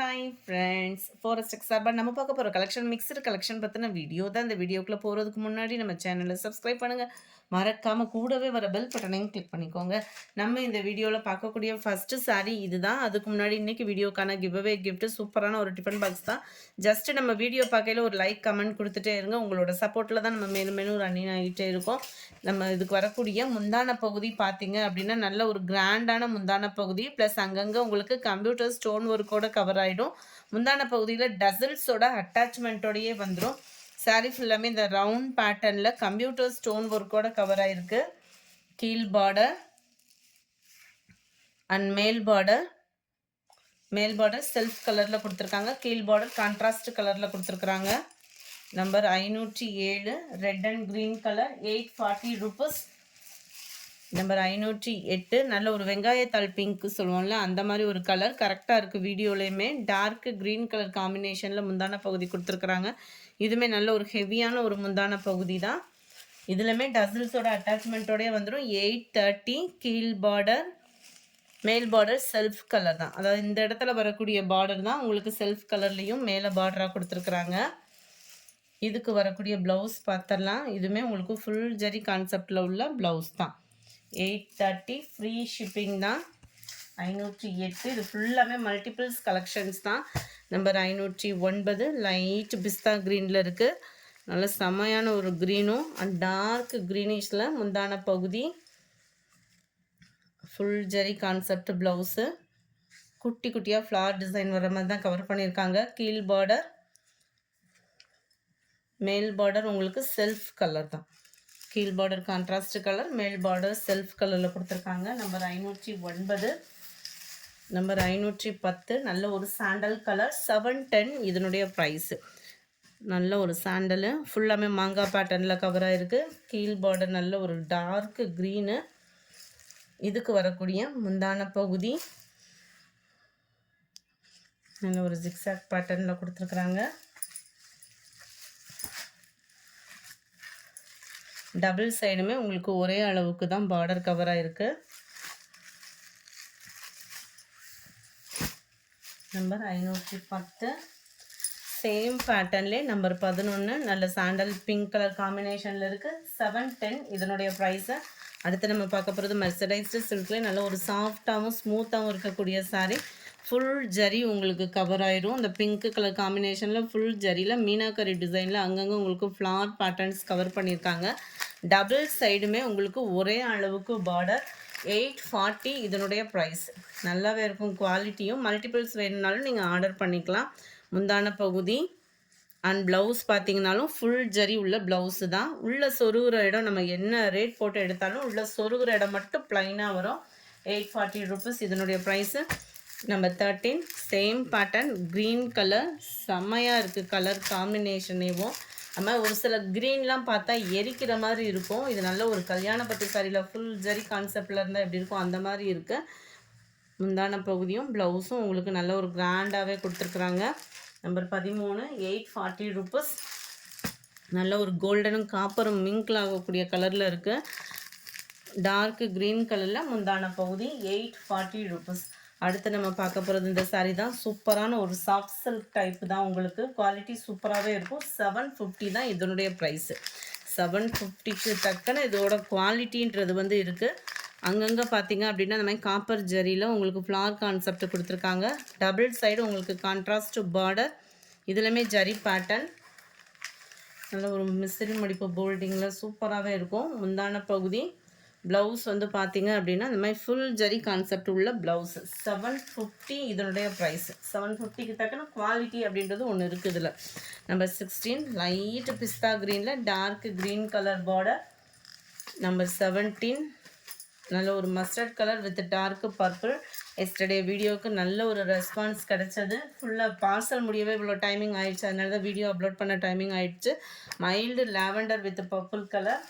Hi friends forest எக்ஸார்பா நம்ம பார்க்க போகிற கலெக்ஷன் மிக்சடு கலெக்ஷன் பற்றின வீடியோ தான். இந்த வீடியோக்குள்ளே போகிறதுக்கு முன்னாடி நம்ம சேனலை சப்ஸ்கிரைப் பண்ணுங்கள், மறக்காமல் கூடவே வர பெல் பட்டனையும் கிளிக் பண்ணிக்கோங்க. நம்ம இந்த வீடியோவில் பார்க்கக்கூடிய ஃபஸ்ட்டு சாரீ இதுதான். அதுக்கு முன்னாடி இன்றைக்கி வீடியோக்கான கிவ்அவே கிஃப்ட்டு சூப்பரான ஒரு டிஃபன் பாக்ஸ் தான். ஜஸ்ட்டு நம்ம வீடியோ பார்க்கையில் ஒரு லைக் கமெண்ட் கொடுத்துட்டே இருங்க. உங்களோட சப்போர்ட்டில் தான் நம்ம மேலும் மேலும் ரன்னிங் ஆகிட்டே இருக்கோம். நம்ம இதுக்கு வரக்கூடிய முந்தான பகுதி பார்த்தீங்க அப்படின்னா நல்ல ஒரு கிராண்டான முந்தான பகுதி, ப்ளஸ் அங்கங்கே உங்களுக்கு கம்ப்யூட்டர் ஸ்டோன் ஒர்க்கோட கவர் ஆகிடும். முந்தான பகுதியில் டசல்ஸோட அட்டாச்மெண்ட்டோடையே வந்துடும். சாரீ ஃபுல்லாமே இந்த ரவுண்ட் பேட்டர்னில் கம்ப்யூட்டர் ஸ்டோன் ஒர்க்கோட கவர் ஆகிருக்கு. கீழ் பார்டர் அண்ட் மேல் பார்டர் செல்ஃப் கலரில் கொடுத்துருக்காங்க. கீழ் பார்டர் கான்ட்ராஸ்ட் கலரில் கொடுத்துருக்குறாங்க. Number 507 red and green colour, 840 rupees. Number 508 நல்ல ஒரு வெங்காயத்தாள் பிங்க் சொல்லுவோம்ல, அந்த மாதிரி ஒரு கலர் கரெக்டாக இருக்குது. வீடியோலையுமே டார்க் க்ரீன் கலர் காம்பினேஷனில் முந்தான பகுதி கொடுத்துருக்குறாங்க. இதுவுமே நல்ல ஒரு ஹெவியான ஒரு முந்தான பகுதி தான். இதுலையுமே டசல்ஸோட அட்டாச்மெண்ட்டோடய வந்துடும். 830 கீழ் பார்டர், மேல் பார்டர் செல்ஃப் கலர் தான். அதாவது இந்த இடத்துல வரக்கூடிய பார்டர் தான் உங்களுக்கு செல்ஃப் கலர்லேயும் மேலே பார்டராக கொடுத்துருக்குறாங்க. இதுக்கு வரக்கூடிய ப்ளவுஸ் பார்த்துடலாம். இதுவுமே உங்களுக்கு ஃபுல் ஜரி கான்செப்டில் உள்ள ப்ளவுஸ் தான். 830 ஃப்ரீ ஷிப்பிங் தான். 508 இது ஃபுல்லாமே மல்டிபிள்ஸ் கலெக்ஷன்ஸ் தான். நம்பர் 509 லைட் பிஸ்தா க்ரீனில் இருக்குது. நல்ல செமையான ஒரு க்ரீனும் அண்ட் டார்க் க்ரீனிஷில் முந்தான பகுதி. ஃபுல் ஜரி கான்செப்ட் ப்ளவுஸு, குட்டி குட்டியாக ஃப்ளார் டிசைன் வர மாதிரி தான் கவர் பண்ணியிருக்காங்க. கீழ் பார்டர், மேல் பார்டர் உங்களுக்கு செல்ஃப் கலர் தான். கீழ் பார்டர் கான்ட்ராஸ்ட் கலர், மேல் பார்டர் செல்ஃப் கலரில் கொடுத்துருக்காங்க. நம்பர் 509. நம்பர் 510 நல்ல ஒரு சாண்டல் கலர், 710 இதனுடைய ப்ரைஸு. நல்ல ஒரு சாண்டலு ஃபுல்லாமே மாங்காய் பேட்டர்னில் கவர் ஆகிருக்கு. கீழ் பார்டர் நல்ல ஒரு டார்க் க்ரீனு. இதுக்கு வரக்கூடிய முந்தான பகுதி நல்ல ஒரு ஜிக்ஸாக் பேட்டர்னில் கொடுத்துருக்குறாங்க. டபுள் சைடுமே உங்களுக்கு ஒரே அளவுக்கு தான் பார்டர் கவர் ஆகிருக்கு. நம்பர் 510 சேம் பேட்டர்ன்லேயே நம்பர் 11 நல்ல சாண்டல் பிங்க் கலர் காம்பினேஷனில் இருக்குது. 710 இதனுடைய ப்ரைஸை. அடுத்து நம்ம பார்க்க போகிறது மெர்சடைஸ்டு சில்க்லேயே நல்ல ஒரு சாஃப்டாகவும் ஸ்மூத்தாகவும் இருக்கக்கூடிய சாரீ. ஃபுல் ஜரி உங்களுக்கு கவர் ஆயிடும். இந்த பிங்க் கலர் காம்பினேஷனில் ஃபுல் ஜரியில் மீனாக்கரி டிசைனில் அங்கங்கே உங்களுக்கு ஃப்ளார் பேட்டர்ன்ஸ் கவர் பண்ணியிருக்காங்க. டபுள் சைடுமே உங்களுக்கு ஒரே அளவுக்கு பார்டர். 840 இதனுடைய ப்ரைஸ். நல்லாவே இருக்கும் குவாலிட்டியும். மல்டிபிள்ஸ் வேணும்னாலும் நீங்கள் ஆர்டர் பண்ணிக்கலாம். முந்தான பகுதி அண்ட் ப்ளவுஸ் பார்த்தீங்கன்னாலும் ஃபுல் ஜரி உள்ள ப்ளவுஸு தான். உள்ளே சொருகிற இடம் நம்ம என்ன ரேட் போட்டு எடுத்தாலும் உள்ளே சொருகிற இடம் மட்டும் ப்ளைனாக வரும். 840 rupees இதனுடைய price. Number 13 same pattern green colour, செம்மையாக இருக்குது கலர் காம்பினேஷனேவும். நம்ம ஒரு சில க்ரீன்லாம் பார்த்தா எரிக்கிற மாதிரி இருக்கும். இது நல்ல ஒரு கல்யாண பட்டு சாரியில் ஃபுல் ஜரி கான்செப்டில் இருந்தால் எப்படி இருக்கும் அந்த மாதிரி இருக்குது. முந்தான பகுதியும் ப்ளவுஸும் உங்களுக்கு நல்ல ஒரு கிராண்டாகவே கொடுத்துருக்குறாங்க. Number 13 840 rupees. நல்ல ஒரு கோல்டனும் காப்பரும் மிங்கில் ஆகக்கூடிய கலரில் இருக்குது. டார்க் க்ரீன் கலரில் முந்தான பகுதி. 840 rupees. அடுத்து நம்ம பார்க்க போகிறது இந்த சாரீ தான். சூப்பரான ஒரு சாஃப்ட் சில்க் டைப்பு தான். உங்களுக்கு குவாலிட்டி சூப்பராகவே இருக்கும். 750 தான் இதனுடைய ப்ரைஸு. 750க்கு தக்கன இதோட குவாலிட்டின்றது வந்து இருக்குது. அங்கங்கே பார்த்தீங்க அப்படின்னா இந்த மாதிரி காப்பர் ஜரியில் உங்களுக்கு ஃப்ளார் கான்செப்ட் கொடுத்துருக்காங்க. டபுள் சைடு உங்களுக்கு கான்ட்ராஸ்ட் பார்டர். இதுலையுமே ஜரி பேட்டர்ன் நல்ல ஒரு மிஸ்ரி மடிப்பு போல்டிங்கில் சூப்பராகவே இருக்கும். முந்தான பகுதி ப்ளவுஸ் வந்து பார்த்தீங்க அப்படின்னா இந்த மாதிரி ஃபுல் ஜரி கான்செப்ட் உள்ள ப்ளவுஸு. 750 இதனுடைய ப்ரைஸு. 750க்கு தக்கன குவாலிட்டி அப்படின்றது ஒன்று இருக்குது இதில். நம்பர் 16 லைட் பிஸ்தா க்ரீனில் dark green colour border. Number 17 நல்ல ஒரு mustard colour with dark purple. Yesterday வீடியோவுக்கு நல்ல ஒரு ரெஸ்பான்ஸ் கிடச்சது. ஃபுல்லாக பார்சல் முடியவே இவ்வளோ டைமிங் ஆகிடுச்சு, அதனால தான் வீடியோ அப்லோட் பண்ண டைமிங் ஆகிடுச்சு. Mild lavender with purple colour.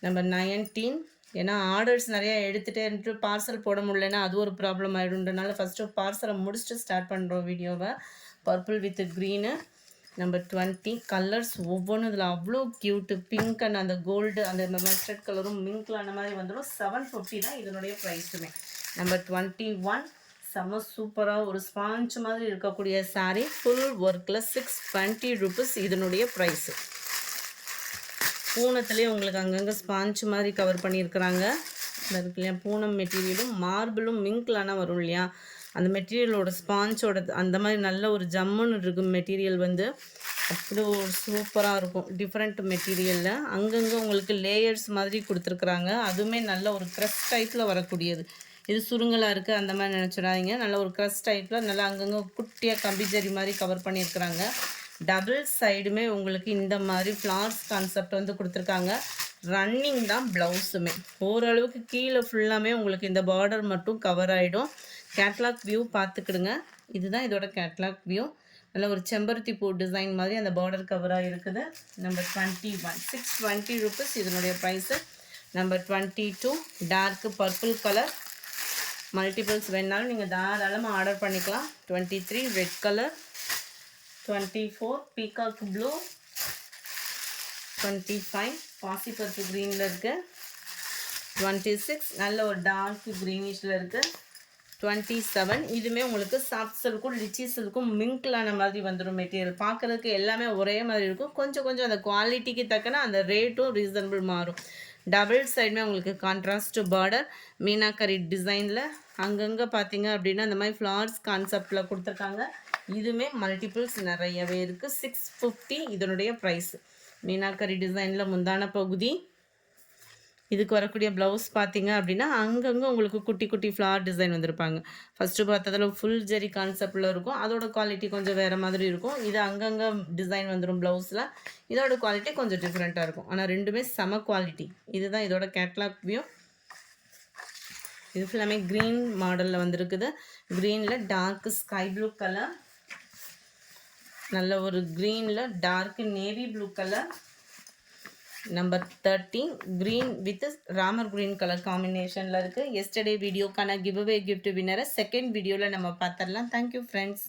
Number 19 ஏன்னா ஆர்டர்ஸ் நிறையா எடுத்துகிட்டே பார்சல் போட முடியலன்னா அது ஒரு ப்ராப்ளம் ஆகிடும்ன்றனால ஃபஸ்ட்டு பார்சலை முடிச்சுட்டு ஸ்டார்ட் பண்ணுறோம் வீடியோவை. Purple with green. Number 20 colours ஒவ்வொன்றும் இதில் அவ்வளோ க்யூட்டு. பிங்க் அண்ட் அந்த கோல்டு அந்த மஸ்டர்ட் கலரும் மிங்க்கில் அந்த மாதிரி வந்துடும். 750 தான் இதனுடைய ப்ரைஸுமே. நம்பர் 21 செம்ம சூப்பராக ஒரு ஸ்பாஞ்ச் மாதிரி இருக்கக்கூடிய saree ஃபுல் ஒர்க்கில் 620 rupees இதனுடைய ப்ரைஸு. பூனத்துலேயே உங்களுக்கு அங்கங்கே ஸ்பாஞ்ச் மாதிரி கவர் பண்ணியிருக்கிறாங்க. இந்த இருக்கு இல்லையா, பூனம் மெட்டீரியலும் மார்பிளும் மிங்க்லான வரும் இல்லையா, அந்த மெட்டீரியலோட ஸ்பாஞ்சோட அந்த மாதிரி நல்ல ஒரு ஜம்முன்னு இருக்கும் மெட்டீரியல் வந்து அப்படி ஒரு சூப்பராக இருக்கும். டிஃப்ரெண்ட் மெட்டீரியலில் அங்கங்கே உங்களுக்கு லேயர்ஸ் மாதிரி கொடுத்துருக்குறாங்க. அதுவுமே நல்ல ஒரு க்ரஸ் டைப்பில் வரக்கூடியது. இது சுருங்கலாக இருக்குது அந்த மாதிரி நினச்சிடாதீங்க. நல்ல ஒரு க்ரஸ் டைப்பில் நல்லா அங்கங்கே குட்டியாக கம்பி ஜரி மாதிரி கவர் பண்ணியிருக்கிறாங்க. டபுள் சைடுமே உங்களுக்கு இந்த மாதிரி ஃப்ளார்ஸ் கான்செப்ட் வந்து கொடுத்துருக்காங்க. ரன்னிங் தான் ப்ளவுஸுமே. ஓரளவுக்கு கீழே ஃபுல்லாமே உங்களுக்கு இந்த பார்டர் மட்டும் கவர் ஆகிடும். கேட்லாக் வியூ பார்த்துக்கிடுங்க. இதுதான் இதோட கேட்லாக் வியூ. நல்ல ஒரு செம்பருத்தி பூ டிசைன் மாதிரி அந்த பார்டர் கவராக இருக்குது. நம்பர் 21 620 rupees இதனுடைய price. Number 22 dark purple colour. Multiples வேணாலும் நீங்கள் தாராளமாக ஆர்டர் பண்ணிக்கலாம். 23 ரெட் கலர். 24 peacock blue. 25 பாசிப்பருப்பு க்ரீனில் இருக்குது. 26 நல்ல ஒரு டார்க் க்ரீனிஷில் இருக்குது. 27 இதுவுமே உங்களுக்கு சாஃப்ட் சில்க்கும் லிச்சி சில்க்கும் மிங்க்லான மாதிரி வந்துடும். மெட்டீரியல் பார்க்குறதுக்கு எல்லாமே ஒரே மாதிரி இருக்கும். கொஞ்சம் கொஞ்சம் அந்த குவாலிட்டிக்கு தக்கன அந்த ரேட்டும் ரீசனபிள் மாறும். டபுள் சைடுமே உங்களுக்கு கான்ட்ராஸ்ட் பார்டர் மீனாக்கரி டிசைனில் அங்கங்கே பார்த்தீங்க அப்படின்னா அந்த மாதிரி ஃப்ளார்ஸ் கான்செப்டில் கொடுத்துருக்காங்க. இதுவுமே மல்டிபிள்ஸ் நிறையவே இருக்குது. 650 இதனுடைய ப்ரைஸ். மீனாக்கரி டிசைனில் முந்தான பகுதி. இதுக்கு வரக்கூடிய ப்ளவுஸ் பார்த்தீங்க அப்படின்னா அங்கங்கே உங்களுக்கு குட்டி குட்டி ஃப்ளார் டிசைன் வந்திருப்பாங்க. ஃபஸ்ட்டு பார்த்ததில் ஃபுல் ஜெரி கான்செப்டில் இருக்கும். அதோட குவாலிட்டி கொஞ்சம் வேறு மாதிரி இருக்கும். இது அங்கங்கே டிசைன் வந்துடும் ப்ளவுஸில். இதோட குவாலிட்டி கொஞ்சம் டிஃப்ரெண்ட்டாக இருக்கும். ஆனால் ரெண்டுமே செம குவாலிட்டி. இதுதான் இதோட கேட்லாக் வியூ. இது ஃபுல்லாமே க்ரீன் மாடலில் வந்திருக்குது. க்ரீனில் டார்க் ஸ்கை ப்ளூ கலர். நல்ல ஒரு க்ரீனில் dark navy blue colour. Number 13 green with Ramar green colour காம்பினேஷனில் இருக்குது. எஸ்டர்டே வீடியோக்கான கிவ் அவே கிஃப்ட் வின்னரை செகண்ட் வீடியோவில் நம்ம பார்த்துடலாம். Thank you friends.